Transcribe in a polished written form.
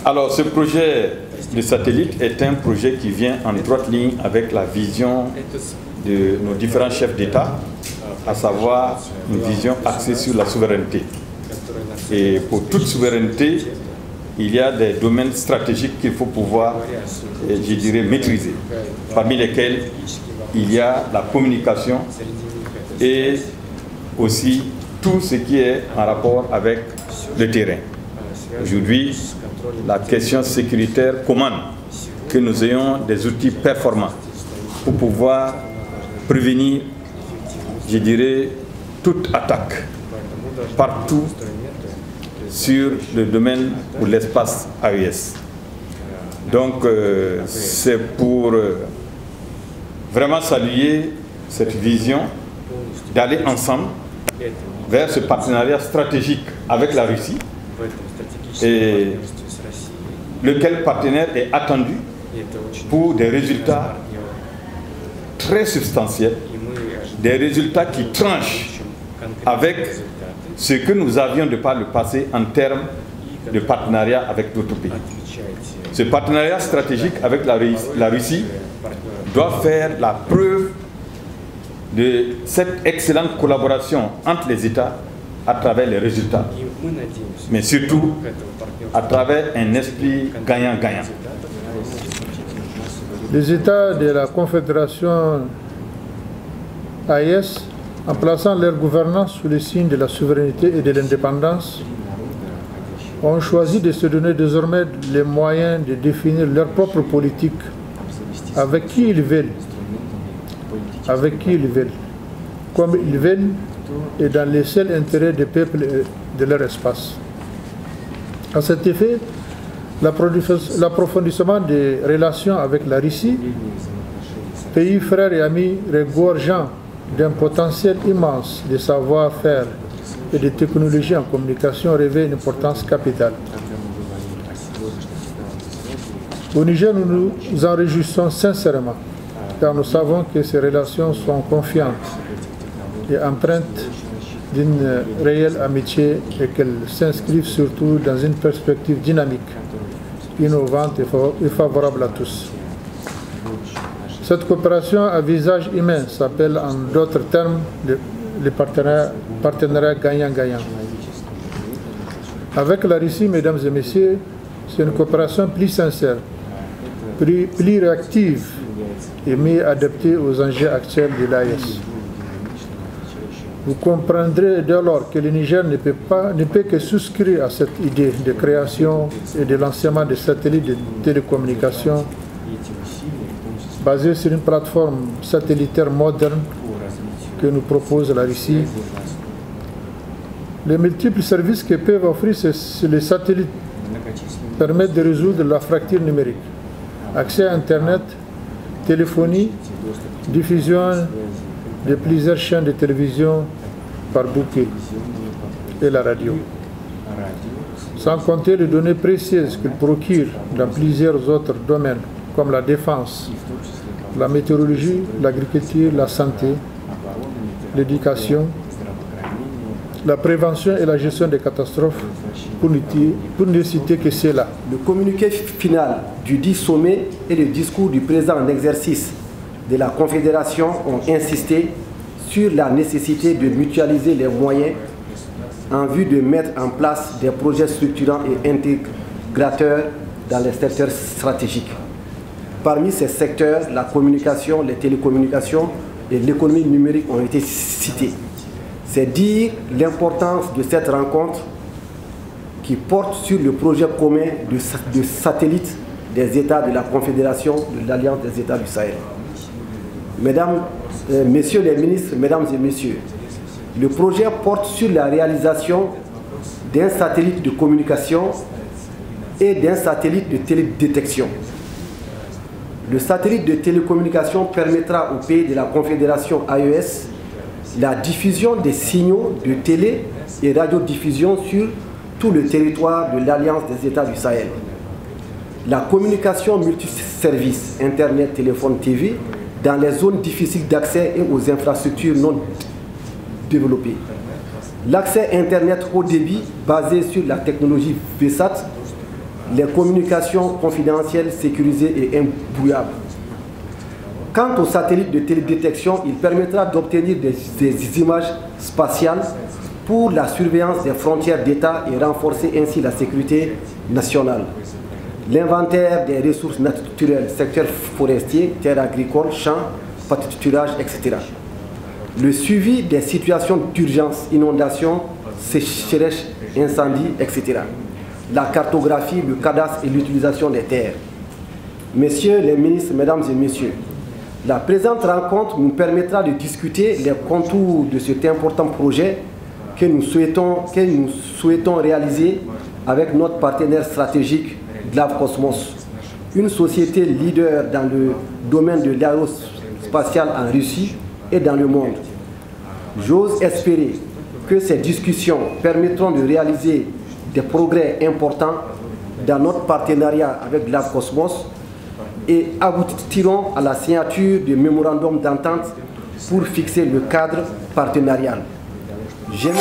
Alors, ce projet de satellite est un projet qui vient en droite ligne avec la vision de nos différents chefs d'État, à savoir une vision axée sur la souveraineté. Et pour toute souveraineté, il y a des domaines stratégiques qu'il faut pouvoir, je dirais, maîtriser, parmi lesquels il y a la communication et aussi tout ce qui est en rapport avec le terrain. Aujourd'hui, la question sécuritaire commande que nous ayons des outils performants pour pouvoir prévenir, je dirais, toute attaque partout sur le domaine ou l'espace AES. Donc, c'est pour vraiment saluer cette vision d'aller ensemble vers ce partenariat stratégique avec la Russie, et lequel partenaire est attendu pour des résultats très substantiels, des résultats qui tranchent avec ce que nous avions de par le passé en termes de partenariat avec d'autres pays. Ce partenariat stratégique avec la Russie doit faire la preuve de cette excellente collaboration entre les États à travers les résultats, mais surtout à travers un esprit gagnant-gagnant. Les États de la Confédération AES, en plaçant leur gouvernance sous le signe de la souveraineté et de l'indépendance, ont choisi de se donner désormais les moyens de définir leur propre politique, avec qui ils veulent, comme ils veulent, et dans les seuls intérêts des peuples et de leur espace. À cet effet, l'approfondissement des relations avec la Russie, pays frères et amis regorgeant d'un potentiel immense de savoir-faire et de technologies en communication, revêt une importance capitale. Au Niger, nous nous en réjouissons sincèrement, car nous savons que ces relations sont confiantes et empreintes d'une réelle amitié et qu'elles s'inscrivent surtout dans une perspective dynamique, innovante et favorable à tous. Cette coopération à visage humain s'appelle en d'autres termes le partenariat gagnant-gagnant. Avec la Russie, mesdames et messieurs, c'est une coopération plus sincère, plus réactive et mieux adaptée aux enjeux actuels de l'AES. Vous comprendrez dès lors que le Niger ne peut que souscrire à cette idée de création et de lancement de satellites de télécommunications basés sur une plateforme satellitaire moderne que nous propose la Russie. Les multiples services que peuvent offrir les satellites permettent de résoudre la fracture numérique. Accès à Internet, téléphonie, diffusion de plusieurs chaînes de télévision par bouquet et la radio. Sans compter les données précieuses qu'ils procurent dans plusieurs autres domaines comme la défense, la météorologie, l'agriculture, la santé, l'éducation, la prévention et la gestion des catastrophes, pour ne citer que cela. Le communiqué final du dit sommet et le discours du président en exercice de la Confédération ont insisté sur la nécessité de mutualiser les moyens en vue de mettre en place des projets structurants et intégrateurs dans les secteurs stratégiques. Parmi ces secteurs, la communication, les télécommunications et l'économie numérique ont été cités. C'est dire l'importance de cette rencontre qui porte sur le projet commun de satellite des États de la Confédération de l'Alliance des États du Sahel. Mesdames, Messieurs les ministres, Mesdames et Messieurs, le projet porte sur la réalisation d'un satellite de communication et d'un satellite de télédétection. Le satellite de télécommunication permettra aux pays de la Confédération AES la diffusion des signaux de télé et radiodiffusion sur tout le territoire de l'Alliance des États du Sahel. La communication multiservice, Internet, téléphone, TV, dans les zones difficiles d'accès et aux infrastructures non développées. L'accès Internet haut débit basé sur la technologie VSAT, les communications confidentielles, sécurisées et imbrouillables. Quant au satellite de télédétection, il permettra d'obtenir des images spatiales pour la surveillance des frontières d'État et renforcer ainsi la sécurité nationale. L'inventaire des ressources naturelles, secteur forestier, terres agricoles, champs, pâturage, etc. Le suivi des situations d'urgence, inondations, sécheresse, incendies, etc. La cartographie, le cadastre et l'utilisation des terres. Messieurs les ministres, mesdames et messieurs, la présente rencontre nous permettra de discuter les contours de cet important projet que nous souhaitons réaliser avec notre partenaire stratégique, Glavkosmos, une société leader dans le domaine de l'aérospatial en Russie et dans le monde. J'ose espérer que ces discussions permettront de réaliser des progrès importants dans notre partenariat avec Glavkosmos et aboutiront à la signature du mémorandum d'entente pour fixer le cadre partenarial. J'aimerais...